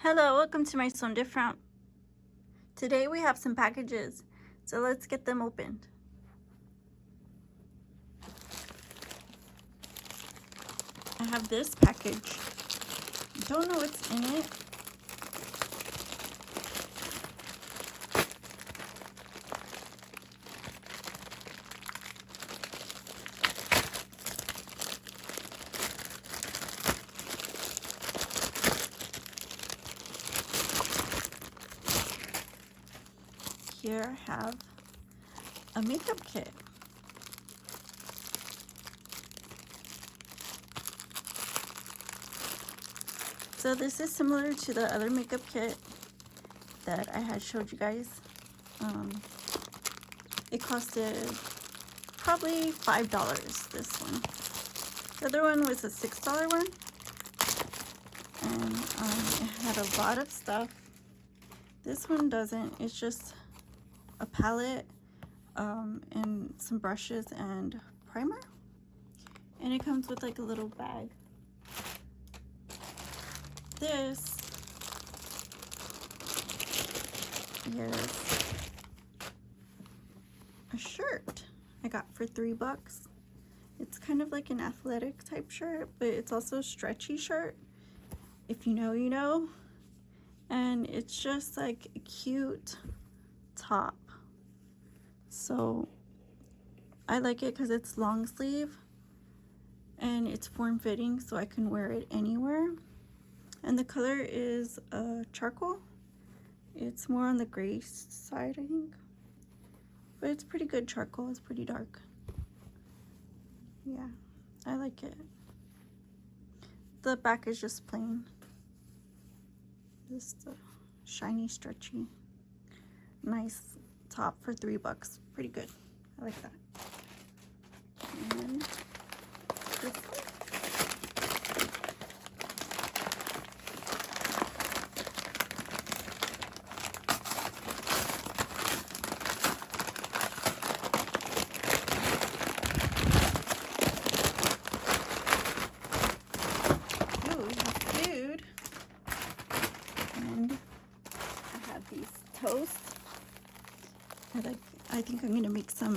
Hello, welcome to my Son Different. Today we have some packages, so let's get them opened. I have this package. Don't know what's in it. Here I have a makeup kit. So this is similar to the other makeup kit that I had showed you guys. It costed probably $5, this one. The other one was a $6 one. And it had a lot of stuff. This one doesn't. It's just a palette and some brushes and primer. And it comes with like a little bag. This is a shirt I got for $3. It's kind of like an athletic type shirt, but it's also a stretchy shirt. If you know, you know. And it's just like a cute top. So I like it because it's long sleeve and it's form-fitting, so I can wear it anywhere. And the color is charcoal. It's more on the gray side, I think, but it's pretty good charcoal. It's pretty dark. Yeah, I like it. The back is just plain. Just a shiny, stretchy, nice top for $3. Pretty good. I like that. And this one. Food. And I have these toasts. I think I'm gonna make some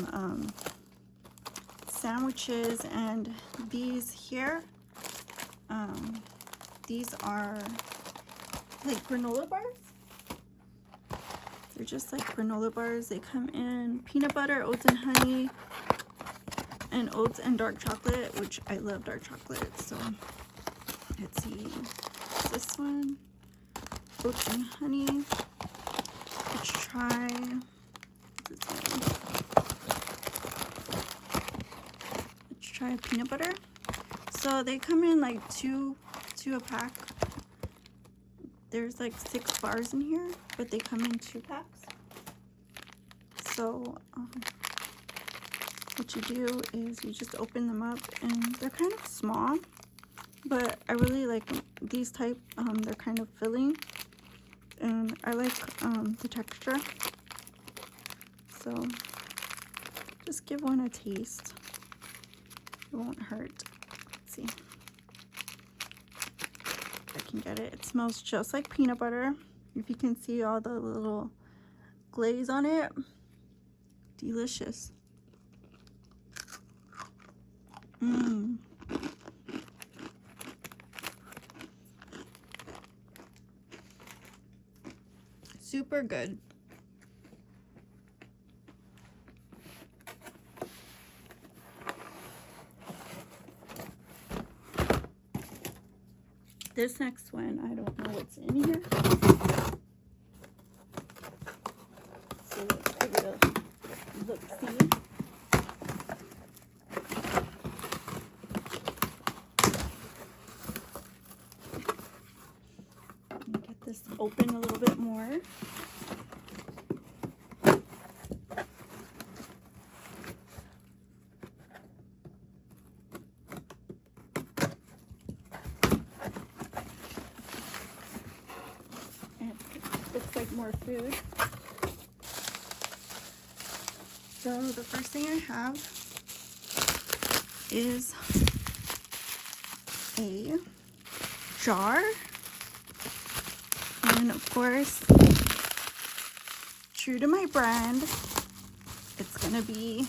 sandwiches, and these here, these are like granola bars. They're just like granola bars. They come in peanut butter, oats and honey, and oats and dark chocolate, which I love dark chocolate. So let's see, this one, oats and honey. Let's try this one. Let's try peanut butter. So they come in like two a pack. There's like 6 bars in here, but they come in 2 packs. So what you do is you just open them up, and they're kind of small, but I really like these type. They're kind of filling, and I like the texture. So just give one a taste. It won't hurt. Let's see if I can get it. It smells just like peanut butter. If you can see all the little glaze on it. Delicious. Super good. This next one, I don't know what's in here. So let's give it a look-see. Get this open a little bit more. Looks like more food. So the first thing I have is a jar then of course, true to my brand, it's gonna be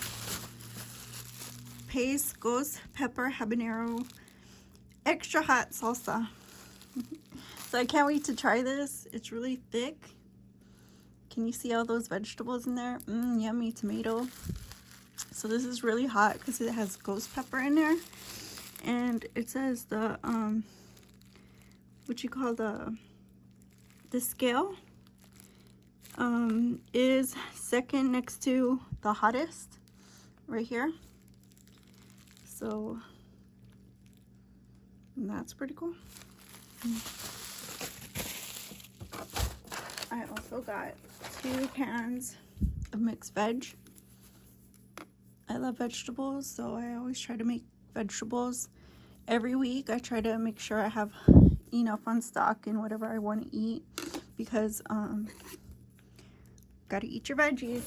Pace Ghost Pepper Habanero Extra Hot Salsa. So I can't wait to try this. It's really thick. Can you see all those vegetables in there? Yummy tomato. So this is really hot because it has ghost pepper in there. And it says the, what you call the scale is second next to the hottest right here. So that's pretty cool. I also got 2 cans of mixed veg. I love vegetables, so I always try to make vegetables every week. I try to make sure I have enough on stock in whatever I want to eat, because gotta eat your veggies.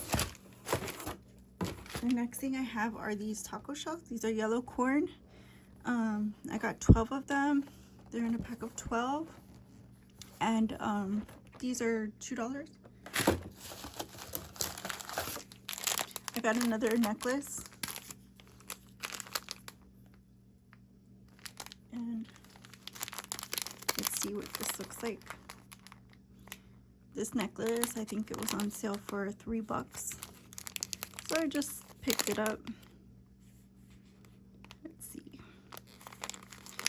The next thing I have are these taco shells. These are yellow corn. I got 12 of them. They're in a pack of 12, and these are $2. I got another necklace, and let's see what this looks like. This necklace, I think it was on sale for $3, so I just picked it up. Let's see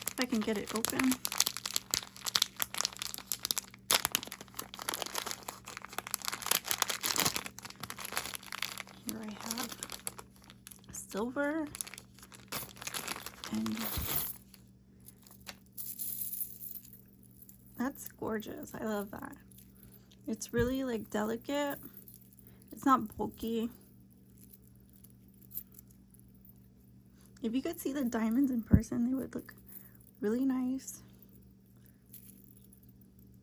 if I can get it open. Here I have silver, and that's gorgeous. I love that. It's really like delicate. It's not bulky. If you could see the diamonds in person, they would look really nice.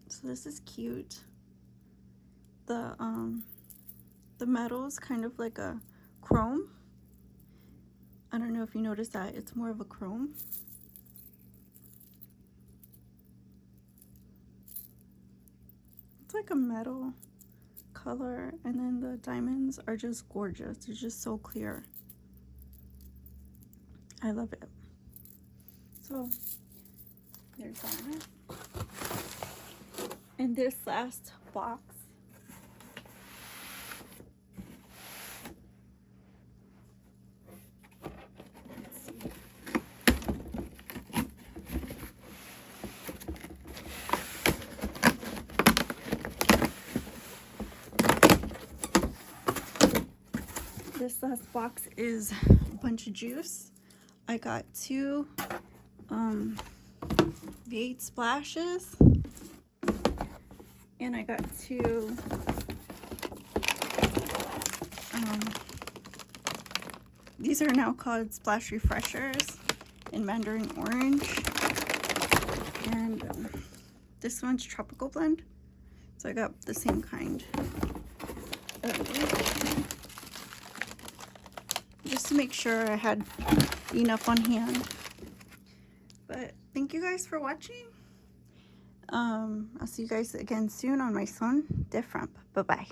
So this is cute. The metal is kind of like a chrome. I don't know if you noticed that. It's more of a chrome. It's like a metal color, and then the diamonds are just gorgeous. They're just so clear. I love it. So there's that. And this last box, let's see. This last box is a bunch of juice. I got 2 V8 splashes, and I got 2 these are now called Splash Refreshers in Mandarin Orange, and this one's Tropical Blend, so I got the same kind just to make sure I had enough on hand. But thank you guys for watching. I'll see you guys again soon on my Son de Framp. Bye bye.